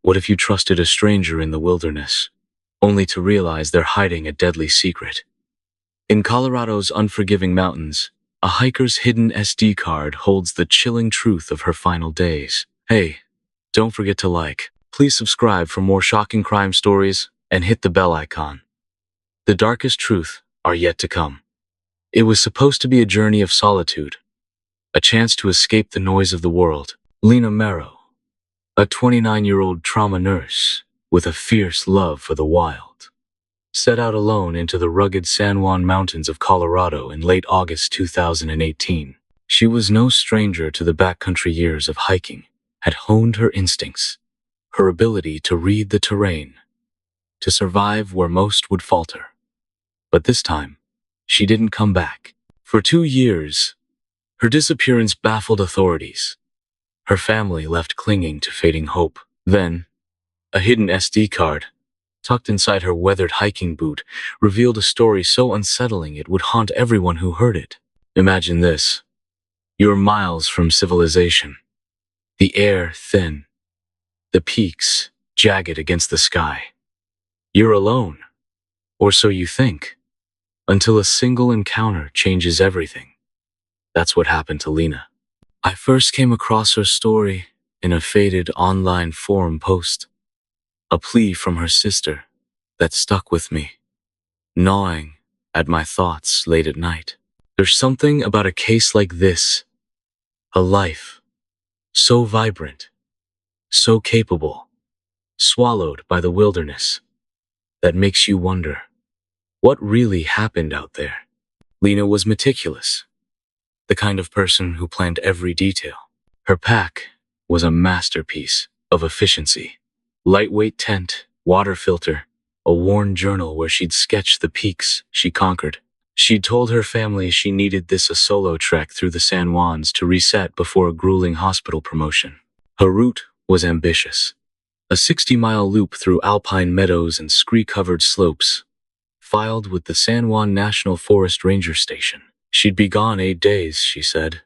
What if you trusted a stranger in the wilderness, only to realize they're hiding a deadly secret? In Colorado's unforgiving mountains, a hiker's hidden SD card holds the chilling truth of her final days. Hey, don't forget to like. Please subscribe for more shocking crime stories and hit the bell icon. The darkest truth are yet to come. It was supposed to be a journey of solitude, a chance to escape the noise of the world. Lena Marrow, a 29-year-old trauma nurse with a fierce love for the wild, set out alone into the rugged San Juan Mountains of Colorado in late August 2018. She was no stranger to the backcountry years of hiking, had honed her instincts, her ability to read the terrain, to survive where most would falter. But this time, she didn't come back. For 2 years, her disappearance baffled authorities. Her family left clinging to fading hope. Then, a hidden SD card, tucked inside her weathered hiking boot, revealed a story so unsettling it would haunt everyone who heard it. Imagine this. You're miles from civilization. The air thin. The peaks jagged against the sky. You're alone. Or so you think. Until a single encounter changes everything. That's what happened to Lena. I first came across her story in a faded online forum post. A plea from her sister that stuck with me, gnawing at my thoughts late at night. There's something about a case like this, a life so vibrant, so capable, swallowed by the wilderness, that makes you wonder, what really happened out there? Lena was meticulous, the kind of person who planned every detail. Her pack was a masterpiece of efficiency. Lightweight tent, water filter, a worn journal where she'd sketched the peaks she conquered. She'd told her family she needed this a solo trek through the San Juans to reset before a grueling hospital promotion. Her route was ambitious. A 60-mile loop through alpine meadows and scree-covered slopes, filed with the San Juan National Forest Ranger Station. She'd be gone 8 days, she said,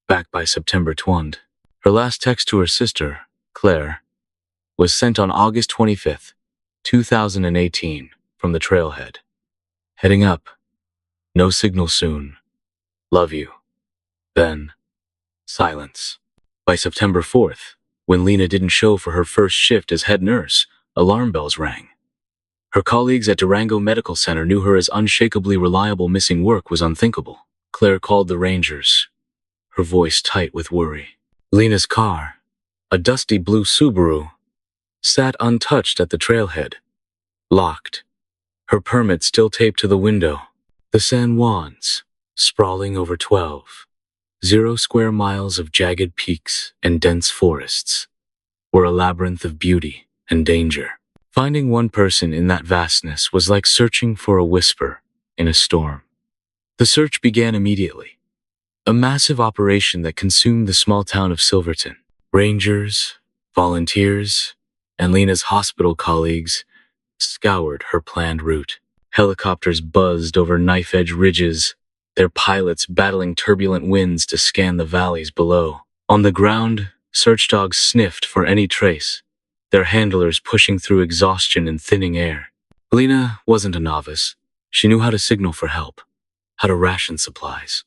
back by September 20. Her last text to her sister, Claire, was sent on August 25, 2018, from the trailhead. Heading up. No signal soon. Love you. Then, silence. By September 4th, when Lena didn't show for her first shift as head nurse, alarm bells rang. Her colleagues at Durango Medical Center knew her as unshakably reliable. Missing work was unthinkable. Claire called the Rangers, her voice tight with worry. Lena's car, a dusty blue Subaru, sat untouched at the trailhead, locked, her permit still taped to the window. The San Juans, sprawling over 0 square miles of jagged peaks and dense forests, were a labyrinth of beauty and danger. Finding one person in that vastness was like searching for a whisper in a storm. The search began immediately. A massive operation that consumed the small town of Silverton. Rangers, volunteers, and Lena's hospital colleagues scoured her planned route. Helicopters buzzed over knife-edge ridges, their pilots battling turbulent winds to scan the valleys below. On the ground, search dogs sniffed for any trace, their handlers pushing through exhaustion and thinning air. Lena wasn't a novice. She knew how to signal for help, how to ration supplies.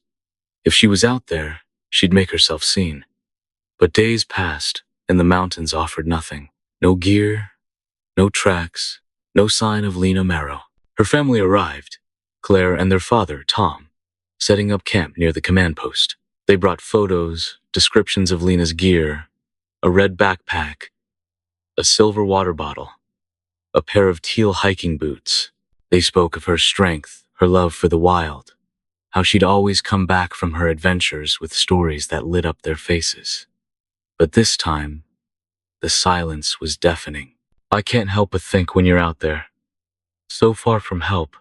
If she was out there, she'd make herself seen. But days passed, and the mountains offered nothing. No gear, no tracks, no sign of Lena Marrow. Her family arrived, Claire and their father, Tom, setting up camp near the command post. They brought photos, descriptions of Lena's gear, a red backpack, a silver water bottle, a pair of teal hiking boots. They spoke of her strength, her love for the wild, how she'd always come back from her adventures with stories that lit up their faces. But this time, the silence was deafening. I can't help but think when you're out there, so far from help,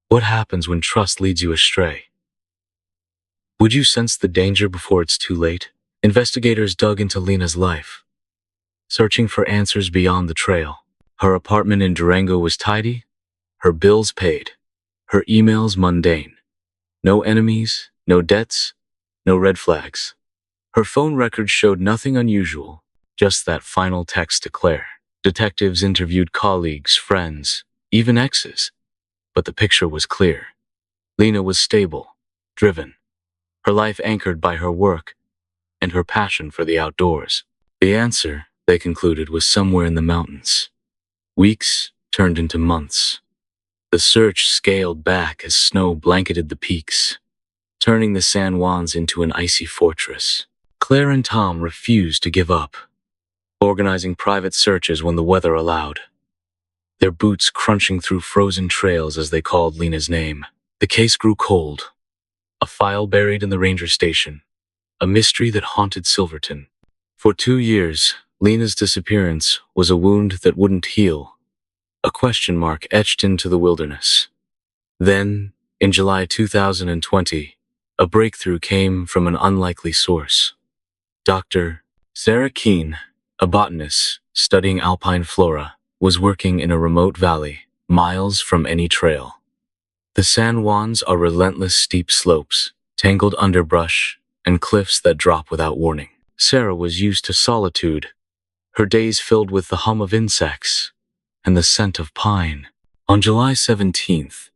what happens when trust leads you astray? Would you sense the danger before it's too late? Investigators dug into Lena's life, searching for answers beyond the trail. Her apartment in Durango was tidy, her bills paid, her emails mundane. No enemies, no debts, no red flags. Her phone records showed nothing unusual, Just that final text to Claire. Detectives interviewed colleagues, friends, even exes, but the picture was clear. Lena was stable, driven, her life anchored by her work and her passion for the outdoors. The answer, they concluded, was somewhere in the mountains. Weeks turned into months. The search scaled back as snow blanketed the peaks, turning the San Juans into an icy fortress. Claire and Tom refused to give up, organizing private searches when the weather allowed, their boots crunching through frozen trails as they called Lena's name. The case grew cold, a file buried in the ranger station, a mystery that haunted Silverton. For 2 years, Lena's disappearance was a wound that wouldn't heal, a question mark etched into the wilderness. Then, in July 2020, a breakthrough came from an unlikely source. Dr. Sarah Keene, a botanist studying alpine flora, was working in a remote valley, miles from any trail. The San Juans are relentless steep slopes, tangled underbrush, and cliffs that drop without warning. Sarah was used to solitude, her days filled with the hum of insects and the scent of pine. On July 17th,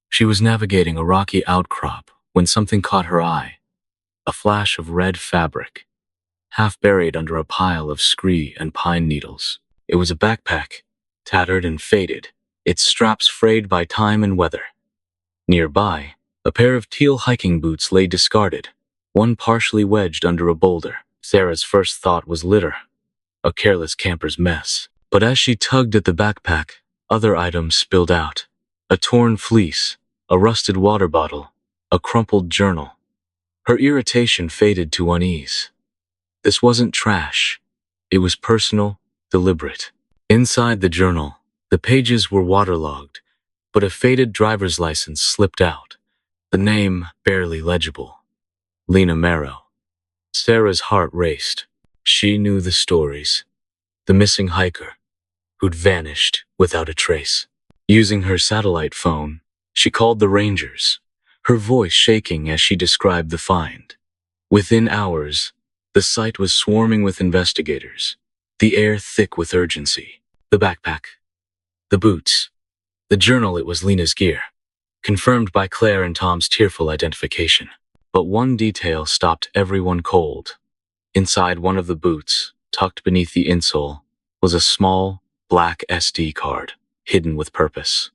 she was navigating a rocky outcrop when something caught her eye, a flash of red fabric, half buried under a pile of scree and pine needles. It was a backpack, tattered and faded, its straps frayed by time and weather. Nearby, a pair of teal hiking boots lay discarded, one partially wedged under a boulder. Sarah's first thought was litter, a careless camper's mess. But as she tugged at the backpack, other items spilled out. A torn fleece, a rusted water bottle, a crumpled journal. Her irritation faded to unease. This wasn't trash. It was personal, deliberate. Inside the journal, the pages were waterlogged, but a faded driver's license slipped out, the name barely legible. Lena Marrow. Sarah's heart raced. She knew the stories. The missing hiker, who'd vanished without a trace. Using her satellite phone, she called the Rangers, her voice shaking as she described the find. Within hours, the site was swarming with investigators, the air thick with urgency. The backpack, the boots, the journal, it was Lena's gear, confirmed by Claire and Tom's tearful identification. But one detail stopped everyone cold. Inside one of the boots, tucked beneath the insole, was a small, black SD card, hidden with purpose.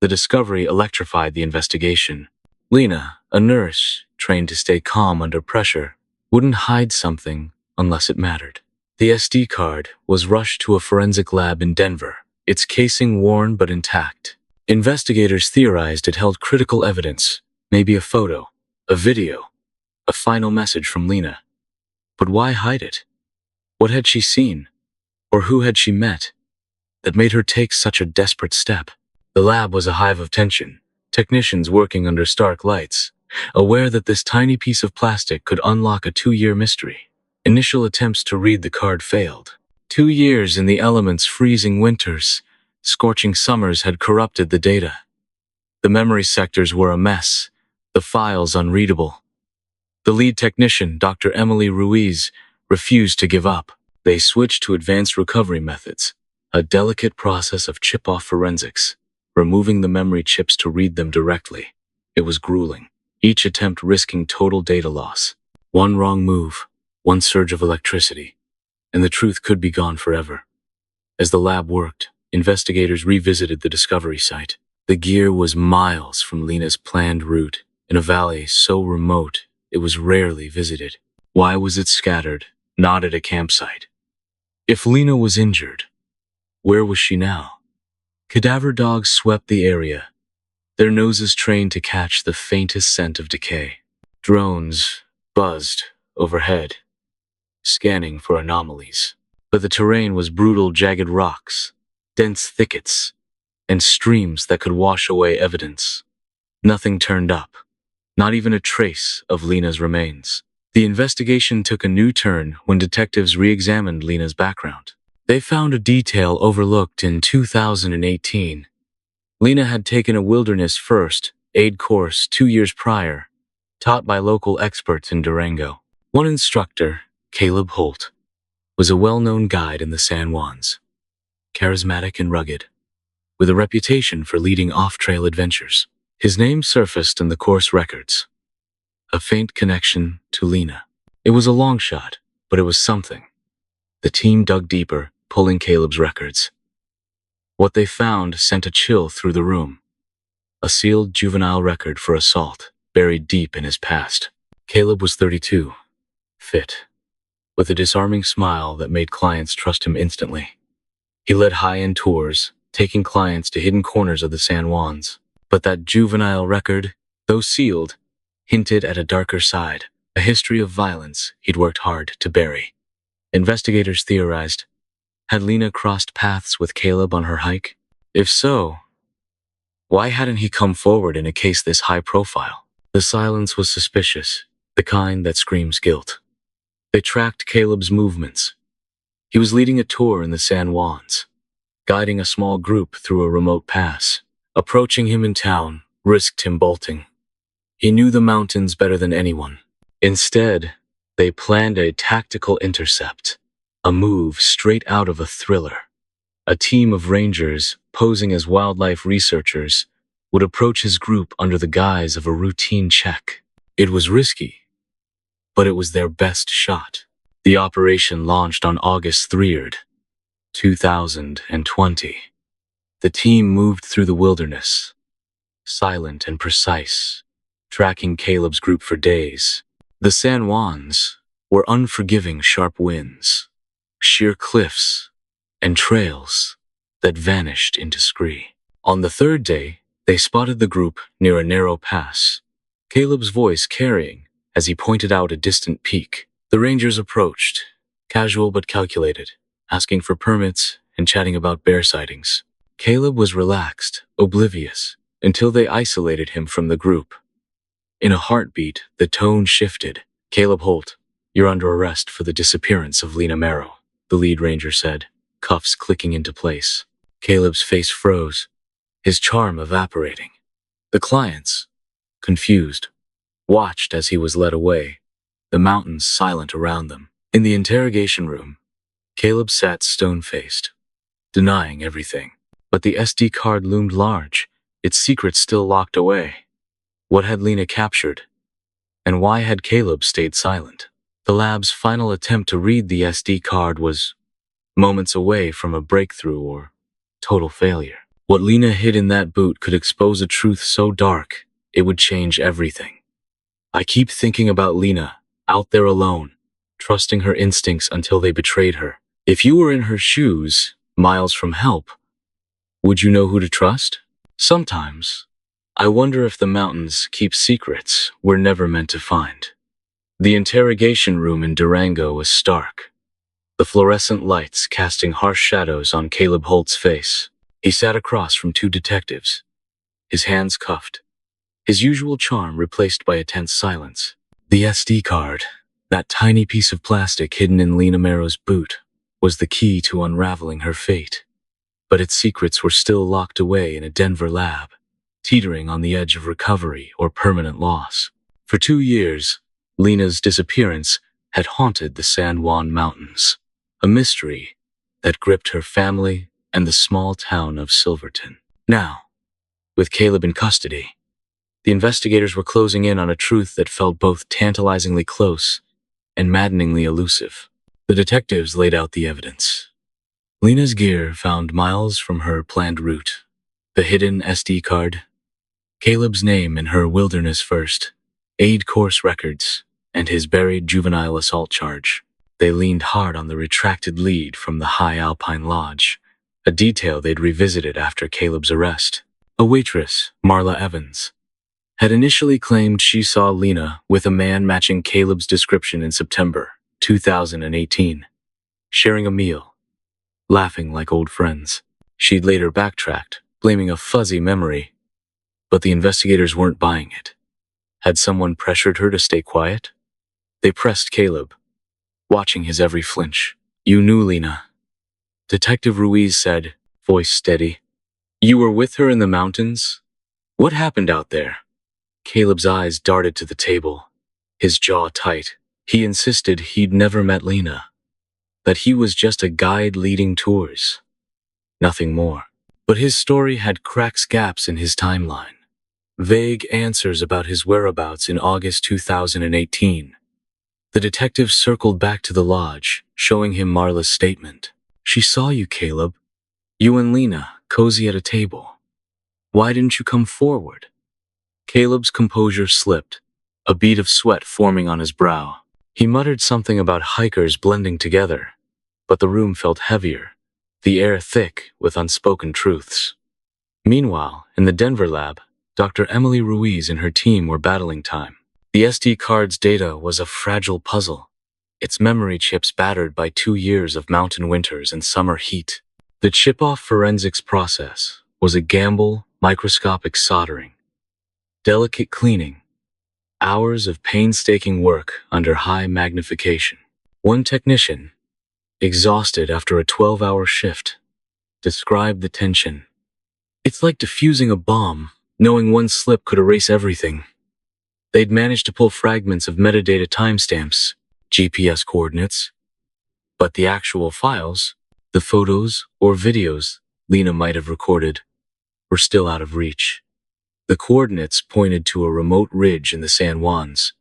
The discovery electrified the investigation. Lena, a nurse trained to stay calm under pressure, wouldn't hide something unless it mattered. The SD card was rushed to a forensic lab in Denver, its casing worn but intact. Investigators theorized it held critical evidence, maybe a photo, a video, a final message from Lena. But why hide it? What had she seen? Or who had she met that made her take such a desperate step? The lab was a hive of tension, technicians working under stark lights, aware that this tiny piece of plastic could unlock a 2-year mystery. Initial attempts to read the card failed. 2 years in the elements, freezing winters, scorching summers had corrupted the data. The memory sectors were a mess, the files unreadable. The lead technician, Dr. Emily Ruiz, refused to give up. They switched to advanced recovery methods, a delicate process of chip-off forensics, removing the memory chips to read them directly. It was grueling, each attempt risking total data loss. One wrong move, one surge of electricity, and the truth could be gone forever. As the lab worked, investigators revisited the discovery site. The gear was miles from Lena's planned route, in a valley so remote it was rarely visited. Why was it scattered, not at a campsite? If Lena was injured, where was she now? Cadaver dogs swept the area, their noses trained to catch the faintest scent of decay. Drones buzzed overhead, scanning for anomalies. But the terrain was brutal, jagged rocks, dense thickets, and streams that could wash away evidence. Nothing turned up, not even a trace of Lena's remains. The investigation took a new turn when detectives re-examined Lena's background. They found a detail overlooked in 2018. Lena had taken a wilderness first aid course 2 years prior, taught by local experts in Durango. One instructor, Caleb Holt, was a well-known guide in the San Juans, charismatic and rugged, with a reputation for leading off-trail adventures. His name surfaced in the course records, a faint connection to Lena. It was a long shot, but it was something. The team dug deeper, pulling Caleb's records. What they found sent a chill through the room. A sealed juvenile record for assault, buried deep in his past. Caleb was 32, fit, with a disarming smile that made clients trust him instantly. He led high-end tours, taking clients to hidden corners of the San Juans. But that juvenile record, though sealed, hinted at a darker side, a history of violence he'd worked hard to bury. Investigators theorized, had Lena crossed paths with Caleb on her hike? If so, why hadn't he come forward in a case this high profile? The silence was suspicious, the kind that screams guilt. They tracked Caleb's movements. He was leading a tour in the San Juans, guiding a small group through a remote pass. Approaching him in town risked him bolting. He knew the mountains better than anyone. Instead, they planned a tactical intercept, a move straight out of a thriller. A team of rangers, posing as wildlife researchers, would approach his group under the guise of a routine check. It was risky, but it was their best shot. The operation launched on August 3rd, 2020. The team moved through the wilderness, silent and precise, tracking Caleb's group for days. The San Juans were unforgiving sharp winds, sheer cliffs, and trails that vanished into scree. On the third day, they spotted the group near a narrow pass, Caleb's voice carrying as he pointed out a distant peak. The rangers approached, casual but calculated, asking for permits and chatting about bear sightings. Caleb was relaxed, oblivious, until they isolated him from the group. In a heartbeat, the tone shifted. "Caleb Holt, you're under arrest for the disappearance of Lena Marrow," the lead ranger said, cuffs clicking into place. Caleb's face froze, his charm evaporating. The clients, confused, watched as he was led away, the mountains silent around them. In the interrogation room, Caleb sat stone-faced, denying everything. But the SD card loomed large, its secret still locked away. What had Lena captured? And why had Caleb stayed silent? The lab's final attempt to read the SD card was moments away from a breakthrough or total failure. What Lena hid in that boot could expose a truth so dark, it would change everything. "I keep thinking about Lena, out there alone, trusting her instincts until they betrayed her. If you were in her shoes, miles from help, would you know who to trust? Sometimes, I wonder if the mountains keep secrets we're never meant to find." The interrogation room in Durango was stark, the fluorescent lights casting harsh shadows on Caleb Holt's face. He sat across from two detectives, his hands cuffed, his usual charm replaced by a tense silence. The SD card, that tiny piece of plastic hidden in Lena Marrow's boot, was the key to unraveling her fate. But its secrets were still locked away in a Denver lab, teetering on the edge of recovery or permanent loss. For 2 years, Lena's disappearance had haunted the San Juan Mountains, a mystery that gripped her family and the small town of Silverton. Now, with Caleb in custody, the investigators were closing in on a truth that felt both tantalizingly close and maddeningly elusive. The detectives laid out the evidence. Lena's gear found miles from her planned route, the hidden SD card, Caleb's name in her wilderness first, aid course records, and his buried juvenile assault charge. They leaned hard on the retracted lead from the High Alpine Lodge, a detail they'd revisited after Caleb's arrest. A waitress, Marla Evans, had initially claimed she saw Lena with a man matching Caleb's description in September 2018, sharing a meal, laughing like old friends. She'd later backtracked, blaming a fuzzy memory, but the investigators weren't buying it. Had someone pressured her to stay quiet? They pressed Caleb, watching his every flinch. "You knew Lena," Detective Ruiz said, voice steady. "You were with her in the mountains? What happened out there?" Caleb's eyes darted to the table, his jaw tight. He insisted he'd never met Lena. that he was just a guide leading tours. Nothing more. But his story had cracks, gaps in his timeline. Vague answers about his whereabouts in August 2018. The detective circled back to the lodge, showing him Marla's statement. "She saw you, Caleb. You and Lena, cozy at a table. Why didn't you come forward?" Caleb's composure slipped, a bead of sweat forming on his brow. He muttered something about hikers blending together, but the room felt heavier, the air thick with unspoken truths. Meanwhile, in the Denver lab, Dr. Emily Ruiz and her team were battling time. The SD card's data was a fragile puzzle, its memory chips battered by 2 years of mountain winters and summer heat. The chip-off forensics process was a gamble, microscopic soldering, delicate cleaning, hours of painstaking work under high magnification. One technician, exhausted after a 12-hour shift, described the tension. "It's like defusing a bomb, knowing one slip could erase everything." They'd managed to pull fragments of metadata timestamps, GPS coordinates, but the actual files, the photos or videos Lena might have recorded, were still out of reach. The coordinates pointed to a remote ridge in the San Juans,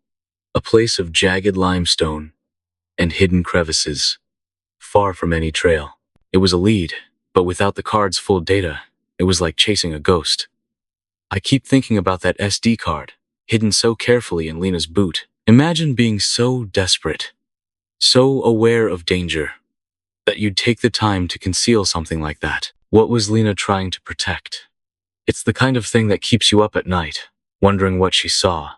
a place of jagged limestone and hidden crevices, far from any trail. It was a lead, but without the card's full data, it was like chasing a ghost. "I keep thinking about that SD card, hidden so carefully in Lena's boot. Imagine being so desperate, so aware of danger, that you'd take the time to conceal something like that. What was Lena trying to protect? It's the kind of thing that keeps you up at night, wondering what she saw,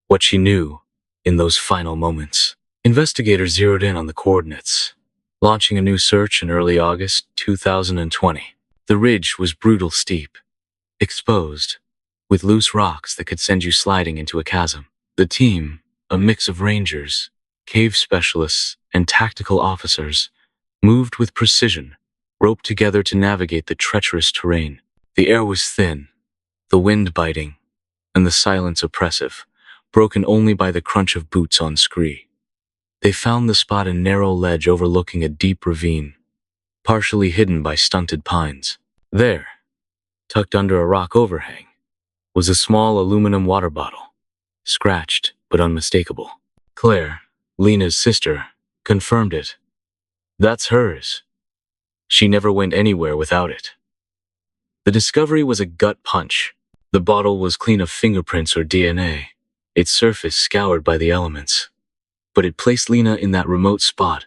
what she knew, in those final moments." Investigators zeroed in on the coordinates, launching a new search in early August 2020. The ridge was brutal steep, exposed, with loose rocks that could send you sliding into a chasm. The team, a mix of rangers, cave specialists, and tactical officers, moved with precision, roped together to navigate the treacherous terrain. The air was thin, the wind biting, and the silence oppressive, broken only by the crunch of boots on scree. They found the spot a narrow ledge overlooking a deep ravine, partially hidden by stunted pines. There, tucked under a rock overhang, was a small aluminum water bottle, scratched but unmistakable. Claire, Lena's sister, confirmed it. "That's hers. She never went anywhere without it." The discovery was a gut punch. The bottle was clean of fingerprints or DNA, its surface scoured by the elements. But it placed Lena in that remote spot,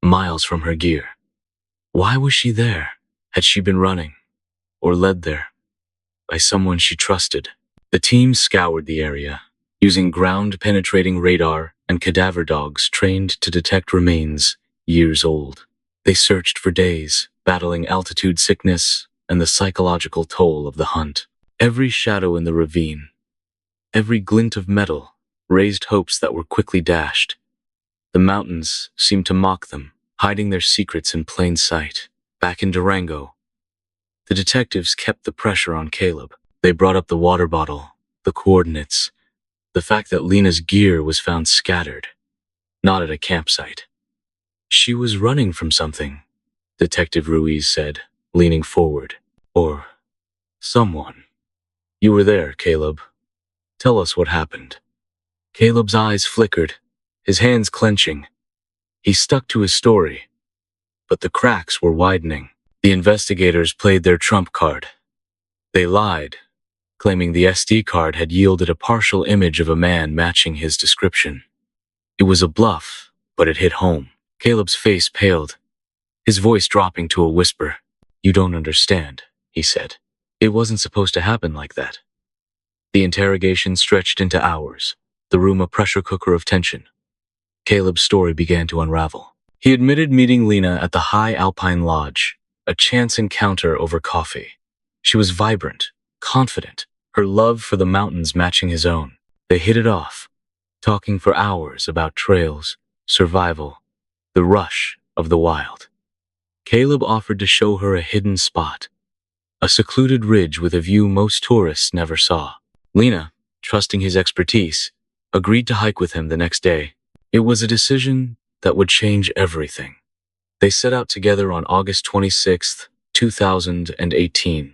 miles from her gear. Why was she there? Had she been running, or led there, by someone she trusted? The team scoured the area, using ground-penetrating radar and cadaver dogs trained to detect remains years old. They searched for days, battling altitude sickness and the psychological toll of the hunt. Every shadow in the ravine, every glint of metal, raised hopes that were quickly dashed. The mountains seemed to mock them, hiding their secrets in plain sight. Back in Durango, the detectives kept the pressure on Caleb. They brought up the water bottle, the coordinates, the fact that Lena's gear was found scattered, not at a campsite. "She was running from something," Detective Ruiz said, leaning forward. "Or someone." "You were there, Caleb. Tell us what happened." Caleb's eyes flickered, his hands clenching. He stuck to his story, but the cracks were widening. The investigators played their trump card. They lied, claiming the SD card had yielded a partial image of a man matching his description. It was a bluff, but it hit home. Caleb's face paled, his voice dropping to a whisper. "You don't understand," he said. "It wasn't supposed to happen like that." The interrogation stretched into hours, the room a pressure cooker of tension. Caleb's story began to unravel. He admitted meeting Lena at the High Alpine Lodge, a chance encounter over coffee. She was vibrant, confident, her love for the mountains matching his own. They hit it off, talking for hours about trails, survival, the rush of the wild. Caleb offered to show her a hidden spot, a secluded ridge with a view most tourists never saw. Lena, trusting his expertise, agreed to hike with him the next day. It was a decision that would change everything. They set out together on August 26th, 2018,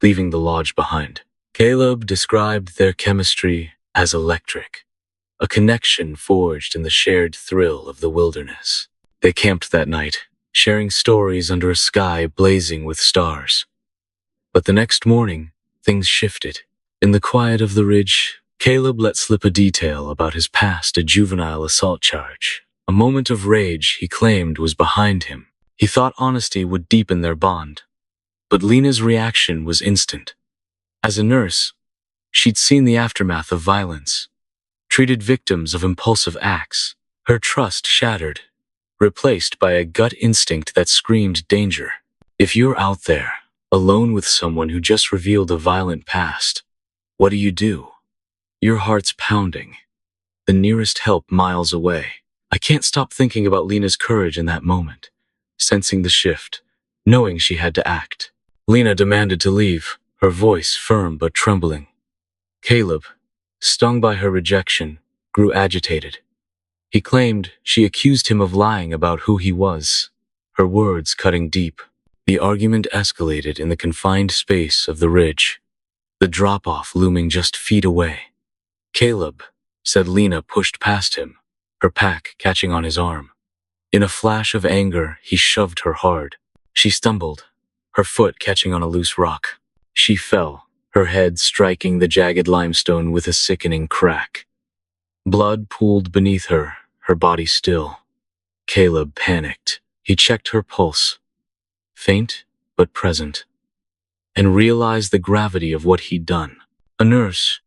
leaving the lodge behind. Caleb described their chemistry as electric, a connection forged in the shared thrill of the wilderness. They camped that night, sharing stories under a sky blazing with stars. But the next morning, things shifted. In the quiet of the ridge, Caleb let slip a detail about his past, a juvenile assault charge. A moment of rage he claimed was behind him. He thought honesty would deepen their bond. But Lena's reaction was instant. As a nurse, she'd seen the aftermath of violence, treated victims of impulsive acts. Her trust shattered, replaced by a gut instinct that screamed danger. If you're out there, alone with someone who just revealed a violent past, what do? Your heart's pounding. The nearest help miles away. I can't stop thinking about Lena's courage in that moment, sensing the shift, knowing she had to act. Lena demanded to leave, her voice firm but trembling. Caleb, stung by her rejection, grew agitated. He claimed she accused him of lying about who he was, her words cutting deep. The argument escalated in the confined space of the ridge, the drop-off looming just feet away. Caleb, said Lena pushed past him, her pack catching on his arm. In a flash of anger, he shoved her hard. She stumbled, her foot catching on a loose rock. She fell, her head striking the jagged limestone with a sickening crack. Blood pooled beneath her, her body still. Caleb panicked. He checked her pulse, faint but present, and realized the gravity of what he'd done. A nurse,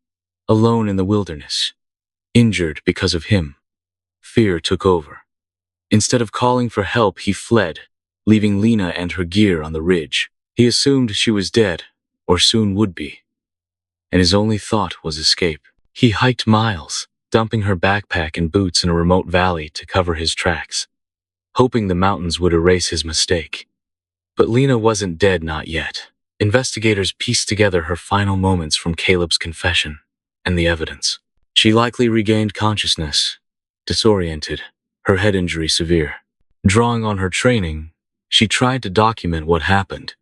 alone in the wilderness, injured because of him. Fear took over. Instead of calling for help, he fled, leaving Lena and her gear on the ridge. He assumed she was dead, or soon would be, and his only thought was escape. He hiked miles, dumping her backpack and boots in a remote valley to cover his tracks, hoping the mountains would erase his mistake. But Lena wasn't dead, not yet. Investigators pieced together her final moments from Caleb's confession and the evidence. She likely regained consciousness, disoriented, her head injury severe. Drawing on her training, she tried to document what happened,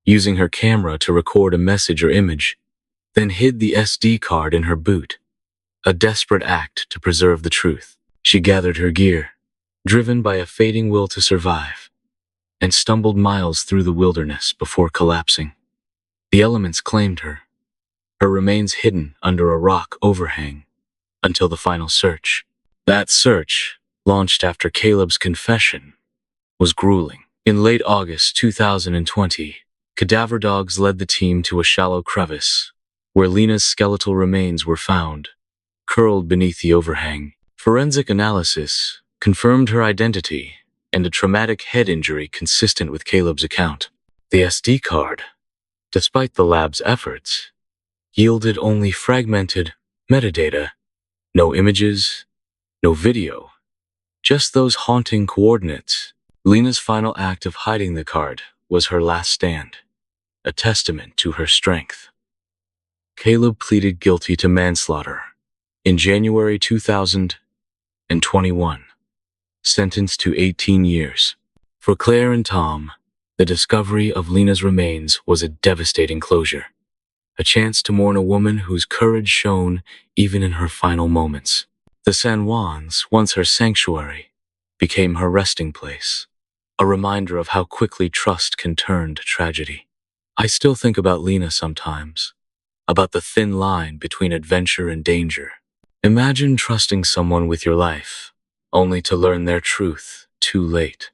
using her camera to record a message or image, then hid the SD card in her boot, a desperate act to preserve the truth. She gathered her gear, driven by a fading will to survive, and stumbled miles through the wilderness before collapsing. The elements claimed her remains hidden under a rock overhang, until the final search. That search, launched after Caleb's confession, was grueling. In late August 2020, cadaver dogs led the team to a shallow crevice, where Lena's skeletal remains were found, curled beneath the overhang. Forensic analysis confirmed her identity and a traumatic head injury consistent with Caleb's account. The SD card, despite the lab's efforts, yielded only fragmented metadata. No images, no video, just those haunting coordinates. Lena's final act of hiding the card was her last stand, a testament to her strength. Caleb pleaded guilty to manslaughter in January 2021, sentenced to 18 years. For Claire and Tom, the discovery of Lena's remains was a devastating closure, a chance to mourn a woman whose courage shone even in her final moments. The San Juans, once her sanctuary, became her resting place, a reminder of how quickly trust can turn to tragedy. I still think about Lena sometimes, about the thin line between adventure and danger. Imagine trusting someone with your life, only to learn their truth too late.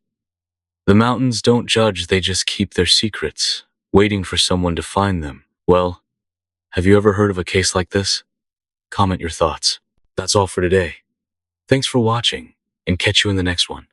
The mountains don't judge, they just keep their secrets, waiting for someone to find them. Well, have you ever heard of a case like this? Comment your thoughts. That's all for today. Thanks for watching, and catch you in the next one.